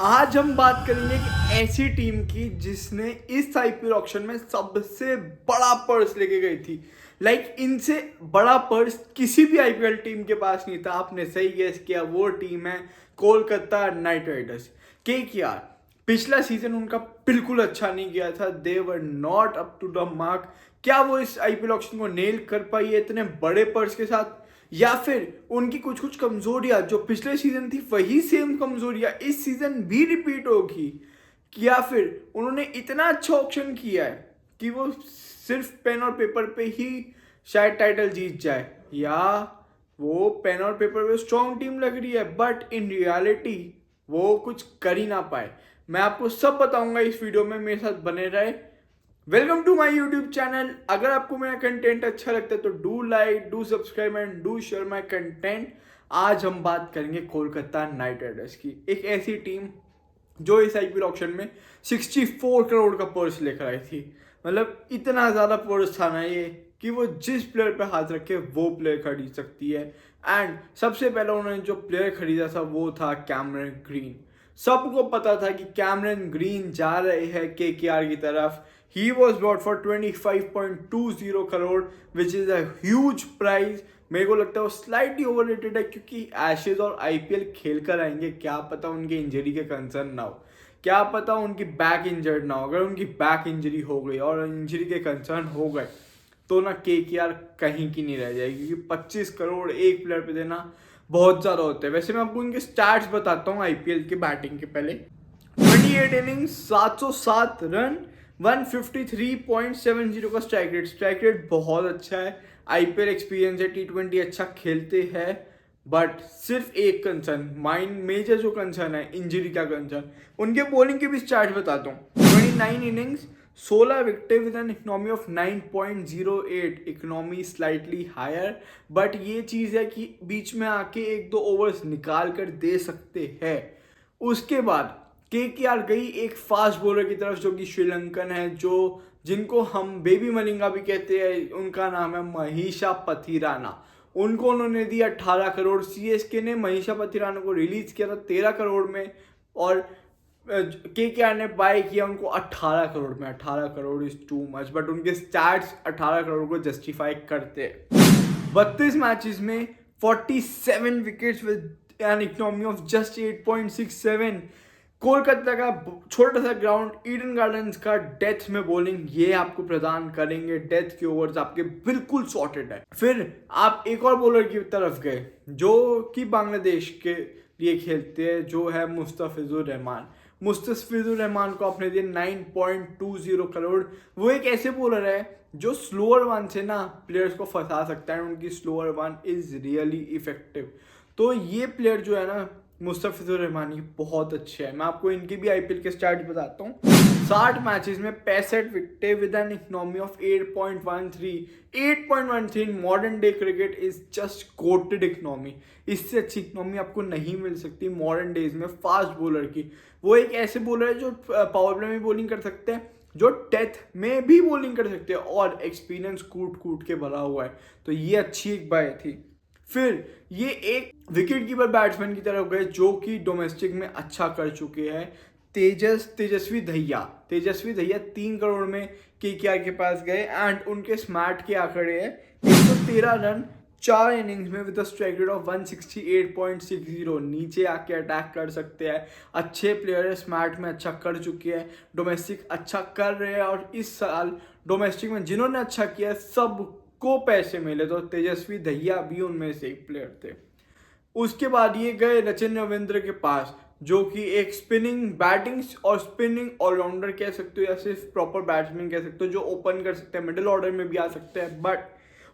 आज हम बात करेंगे एक ऐसी टीम की जिसने इस आईपीएल ऑक्शन में सबसे बड़ा पर्स लेके गई थी। इनसे बड़ा पर्स किसी भी आईपीएल टीम के पास नहीं था। आपने सही गेस किया, वो टीम है कोलकाता नाइट राइडर्स। केकेआर पिछला सीजन उनका बिल्कुल अच्छा नहीं गया था। They were not up to the mark. क्या वो इस आईपीएल ऑक्शन को नेल कर पाई है इतने बड़े पर्स के साथ, या फिर उनकी कुछ कुछ कमजोरियां जो पिछले सीजन थी वही सेम कमजोरियां इस सीजन भी रिपीट होगी, या फिर उन्होंने इतना अच्छा ऑप्शन किया है कि वो सिर्फ पेन और पेपर पे ही शायद टाइटल जीत जाए, या वो पेन और पेपर पे स्ट्रॉन्ग टीम लग रही है बट इन रियलिटी वो कुछ कर ही ना पाए। मैं आपको सब बताऊंगा इस वीडियो में, मेरे साथ बने रहे। Welcome to my YouTube channel. अगर आपको मेरा कंटेंट अच्छा लगता है तो do like, do subscribe and do share my content. आज हम बात करेंगे कोलकाता नाइट राइडर्स की, एक ऐसी टीम जो इस आईपीएल ऑक्शन में 64 करोड़ का पर्स लेकर आई थी। मतलब इतना ज़्यादा पर्स था ना ये कि वो जिस प्लेयर पे हाथ रखे वो प्लेयर खरीद सकती है। एंड सबसे पहले उन्होंने जो प्लेयर खरीदा था वो था कैमरन ग्रीन। सबको पता था कि कैमरन ग्रीन जा रहे हैं केकेआर की तरफ। He was bought for 25.20 crore which is a huge price. मेरे को लगता है वो स्लाइटली ओवररेटेड है क्योंकि एशेज और आईपीएल खेल कर आएंगे, क्या पता उनके इंजरी के कंसर्न ना हो, क्या पता उनकी बैक इंजर्ड ना हो। अगर उनकी बैक इंजरी हो गई और इंजरी के कंसर्न हो गए तो ना केकेआर कहीं की नहीं रह जाएगी, क्योंकि 25 करोड़ एक प्लेयर पे देना बहुत ज़्यादा होता है। वैसे मैं आपको इनके स्टैट्स बताता हूँ आईपीएल के बैटिंग के पहले। 28 इनिंग्स, 707 रन, 153.70 का स्ट्राइक रेट बहुत अच्छा है। आईपीएल एक्सपीरियंस है, टी20 अच्छा खेलते हैं। बट सिर्फ एक कंसर्न, माइंड मेजर जो कंसर्न है, इंजरी का कंसर्न। उनके बॉलिंग के भी स्टार्ट बताता हूँ। 29 innings, 16 wicket with an economy of 9.08, economy slightly higher. But ये चीज़ है कि बीच में आके एक दो ओवर्स निकाल कर दे सकते हैं। उसके बाद केकेआर गई एक फास्ट बॉलर की तरफ जो कि श्रीलंकन है, जो जिनको हम बेबी मलिंगा भी कहते हैं। उनका नाम है महीशा पथिराना। उनको उन्होंने दिया 18 करोड़। सीएसके ने महीशा पथिराना को रिलीज किया था 13 करोड़ में, और केकेआर ने बाय किया उनको 18 करोड़ में। 18 crore is too much, but उनके स्टैट्स 18 करोड़ को जस्टिफाई करते हैं। 32 मैचेस में 47 wickets with an economy of just 8.67। Kolkata का छोटा सा ग्राउंड ईडन गार्डन्स का डेथ में बॉलिंग ये आपको प्रदान करेंगे। डेथ के ओवर्स आपके बिल्कुल सॉर्टेड है। फिर आप एक और बॉलर की तरफ गए जो कि बांग्लादेश के लिए खेलते हैं, जो है मुस्तफिजुर रहमान। मुस्तफिजुर रहमान को आपने दिए 9.20 करोड़। वो एक ऐसे बॉलर है जो स्लोअर वन से ना प्लेयर्स को फंसा सकता है। उनकी slower one is really effective. तो ये प्लेयर जो है ना मुस्तफिजुर रहमानी बहुत अच्छे हैं। मैं आपको इनकी भी आईपीएल के स्टार्ट बताता हूँ। 60 मैचेस में 65 wicket with an economy of 8.13। 8.13 in modern day cricket is just coated economy. इससे अच्छी इकोनॉमी आपको नहीं मिल सकती मॉडर्न डेज में फास्ट बॉलर की। वो एक ऐसे बॉलर है जो पावर प्ले में बॉलिंग कर सकते हैं, जो डेथ में भी बॉलिंग कर सकते हैं, और एक्सपीरियंस कूट कूट के भरा हुआ है। तो ये अच्छी एक बाय थी। फिर ये एक विकेट कीपर बैट्समैन की तरफ गए जो कि डोमेस्टिक में अच्छा कर चुके हैं, तेजस्वी दहिया। 3 करोड़ में केकेआर के पास गए एंड उनके स्मार्ट के आंकड़े हैं 113 रन 4 इनिंग्स में विद स्ट्राइक रेट ऑफ 168.60। नीचे आके अटैक कर सकते हैं, अच्छे प्लेयर है, स्मार्ट में अच्छा कर चुके हैं, डोमेस्टिक अच्छा कर रहे हैं। और इस साल डोमेस्टिक में जिन्होंने अच्छा किया सबको पैसे मिले, तो तेजस्वी दहिया भी उनमें से एक प्लेयर थे। उसके बाद ये गए रचिन रविंद्र के पास, जो कि एक स्पिनिंग बैटिंग और स्पिनिंग ऑलराउंडर कह सकते हो, या सिर्फ प्रॉपर बैट्समैन कह सकते हो, जो ओपन कर सकते हैं, मिडिल ऑर्डर में भी आ सकते हैं। बट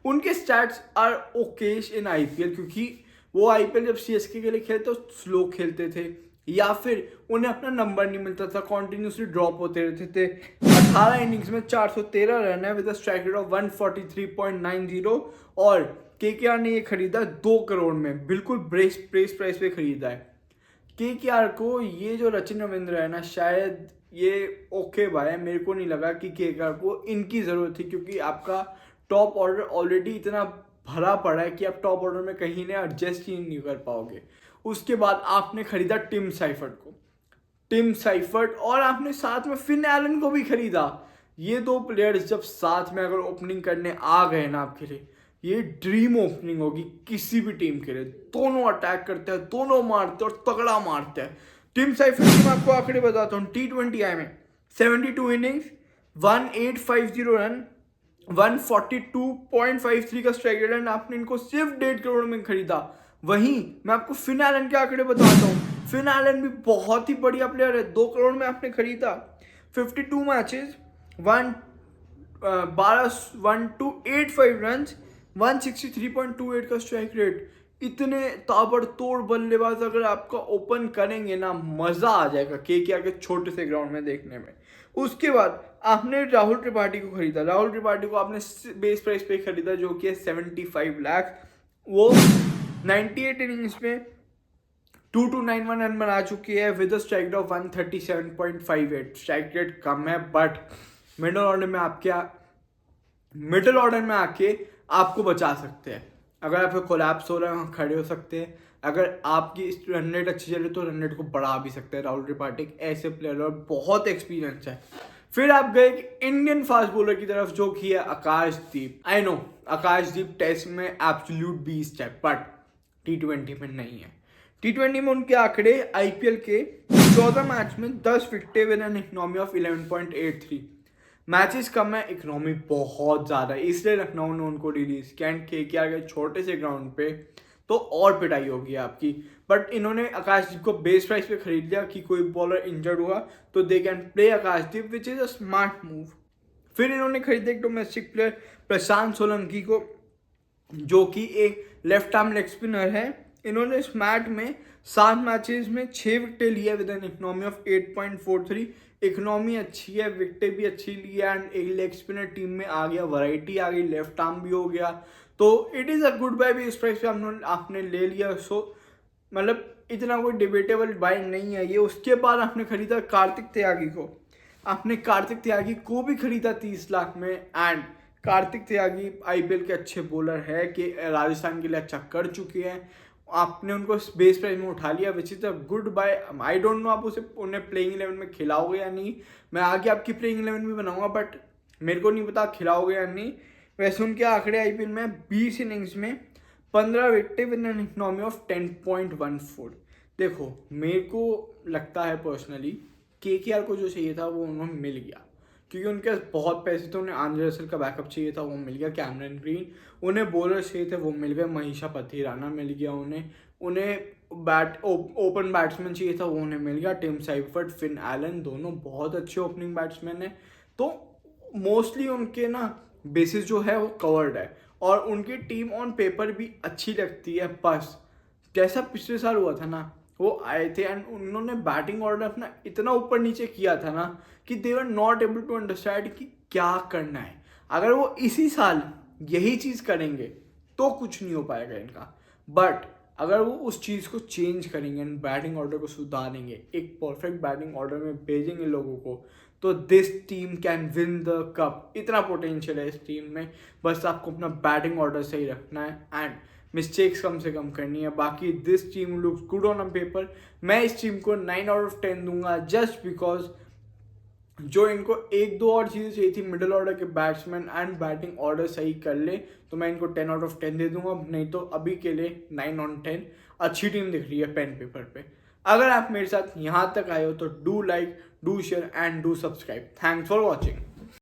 उनके stats are okayish in IPL, क्योंकि वो आईपीएल जब सीएसके के लिए खेलते तो स्लो खेलते थे, या फिर उन्हें अपना नंबर नहीं मिलता था, कॉन्टिन्यूसली ड्रॉप होते रहते थे। 18 इनिंग्स में 413 रन है विद स्ट्राइक रेट ऑफ 143.90। और केकेआर ने ये खरीदा 2 करोड़ में, बिल्कुल प्रेस प्राइस पे खरीदा है। केकेआर को ये जो रचिन रविंद्र है ना, शायद ये ओके बाय है। मेरे को नहीं लगा कि केकेआर को इनकी ज़रूरत थी, क्योंकि आपका टॉप ऑर्डर ऑलरेडी इतना भरा पड़ा है कि आप टॉप ऑर्डर में कहीं ने एडजस्ट ही नहीं कर पाओगे। उसके बाद आपने खरीदा टिम साइफर्ट को। टिम साइफर्ट और आपने साथ में फिन एलन को भी खरीदा। ये दो प्लेयर्स जब साथ में अगर ओपनिंग करने आ गए ना आपके लिए, ये ड्रीम ओपनिंग होगी किसी भी टीम के लिए। दोनों अटैक करते हैं, दोनों मारते हैं और तगड़ा मारते हैं। टिम साइफर्ट की मैं आपको आंकड़े बताता हूँ। T20 आई में 72 इनिंग्स, 1850 रन, 142.53 का स्ट्राइक रेट, एंड आपने इनको सिर्फ 1.5 करोड़ में खरीदा। वहीं मैं आपको फिन एलन के आंकड़े बताता हूँ। फिन एलन भी बहुत ही बढ़िया प्लेयर है, 2 करोड़ में आपने खरीदा। 52 मैचेस, 1285 रन, 163.28 का स्ट्राइक रेट। इतने ताबड़तोड़ बल्लेबाज अगर आपका ओपन करेंगे ना, मजा आ जाएगा केकेआर के छोटे से ग्राउंड में देखने में। उसके बाद आपने राहुल त्रिपाठी को खरीदा। राहुल त्रिपाठी को आपने बेस प्राइस पे खरीदा जो कि है 75 लाख। वो 98 इनिंग्स में 2291 रन बना चुकी है with a strike rate of 137.58। Strike rate कम है बट मिडिल ऑर्डर में आके आपको बचा सकते हैं। अगर आपको कोलैप्स हो रहा है खड़े हो सकते हैं। अगर आपकी रन रेट अच्छी चले तो रन रेट को बढ़ा भी सकते हैं। राहुल त्रिपाठी एक ऐसे प्लेयर और बहुत एक्सपीरियंस है। फिर आप गए इंडियन फास्ट बॉलर की तरफ जो कि है आकाशदीप। आई नो आकाशदीप टेस्ट में एब्सोल्यूट बीस्ट है बट T20 में नहीं है। T20 में उनके आंकड़े IPL के 14 मैच में 10 विकेटें with an economy of 11.83। Matches कम है, इकोनॉमी बहुत ज़्यादा है, इसलिए लखनऊ ने उनको रिलीज किया। एंड KKR के छोटे से ग्राउंड पे तो और पिटाई होगी आपकी। बट इन्होंने आकाशदीप को बेस प्राइस पे खरीद लिया कि कोई बॉलर इंजर्ड हुआ तो they can play Akashdeep, which is a smart move. फिर इन्होंने खरीदा एक डोमेस्टिक प्लेयर प्रशांत सोलंकी को जो कि एक लेफ्ट आर्म लेग स्पिनर है। इन्होंने इस मैच में 7 मैचेस में 6 विकेटें लिया with an economy of 8.43। Economy अच्छी है, विकेटें भी अच्छी ली है एंड एक लेग स्पिनर टीम में आ गया, वैरायटी आ गई, लेफ्ट आर्म भी हो गया। तो it is a good buy भी इस प्राइस पे आपने ले लिया। सो मतलब इतना कोई डिबेटेबल बाय नहीं है ये। उसके बाद आपने खरीदा कार्तिक त्यागी को। आपने कार्तिक त्यागी को भी खरीदा 30 लाख में। एंड कार्तिक त्यागी IPL के अच्छे बॉलर है कि राजस्थान के लिए अच्छा कर चुके हैं। आपने उनको बेस प्राइस में उठा लिया which is a good buy. I don't know आप उसे उन्हें प्लेइंग 11 में खिलाओगे या नहीं। मैं आगे आपकी प्लेइंग 11 भी बनाऊंगा बट मेरे को नहीं पता खिलाओगे या नहीं। वैसे उनके आंकड़े IPL में 20 इनिंग्स में 15 विकेटें विद एन इकोनॉमी ऑफ 10.14। देखो मेरे को लगता है पर्सनली KKR को जो चाहिए था वो उन्हें मिल गया क्योंकि उनके पास बहुत पैसे थे। उन्हें आंद्रे रसल का बैकअप चाहिए था, वो मिल गया। कैमरन ग्रीन, उन्हें बॉलर चाहिए थे, वो मिल गए। मनीषा पथिराना मिल गया उन्हें ओपन बैट्समैन चाहिए था, वो उन्हें मिल गया। टिम साइफर्ट, फिन एलन दोनों बहुत अच्छे ओपनिंग बैट्समैन हैं। तो मोस्टली उनके ना बेसिस जो है वो कवर्ड है और उनकी टीम ऑन पेपर भी अच्छी लगती है। बस जैसा पिछले साल हुआ था ना, वो आए थे एंड उन्होंने बैटिंग ऑर्डर अपना इतना ऊपर नीचे किया था ना कि they were not able to understand कि क्या करना है। अगर वो इसी साल यही चीज़ करेंगे तो कुछ नहीं हो पाएगा इनका। बट अगर वो उस चीज़ को चेंज करेंगे एंड बैटिंग ऑर्डर को सुधारेंगे, एक परफेक्ट बैटिंग ऑर्डर में भेजेंगे लोगों को, तो this team can win the cup. इतना पोटेंशियल है इस टीम में। बस आपको अपना बैटिंग ऑर्डर सही रखना है एंड मिस्टेक्स कम से कम करनी है। बाकी this team looks good on paper. मैं इस टीम को 9 आउट ऑफ 10 दूंगा जस्ट बिकॉज जो इनको 1-2 और चीज़ें चाहिए थी, मिडिल ऑर्डर के बैट्समैन एंड बैटिंग ऑर्डर सही कर ले तो मैं इनको 10 आउट ऑफ 10 दे दूंगा। नहीं तो अभी के लिए 9 ऑन 10 अच्छी टीम दिख रही है पेन पेपर पे। अगर आप मेरे साथ यहाँ तक आए हो तो do like, do share and do subscribe. Thanks for watching.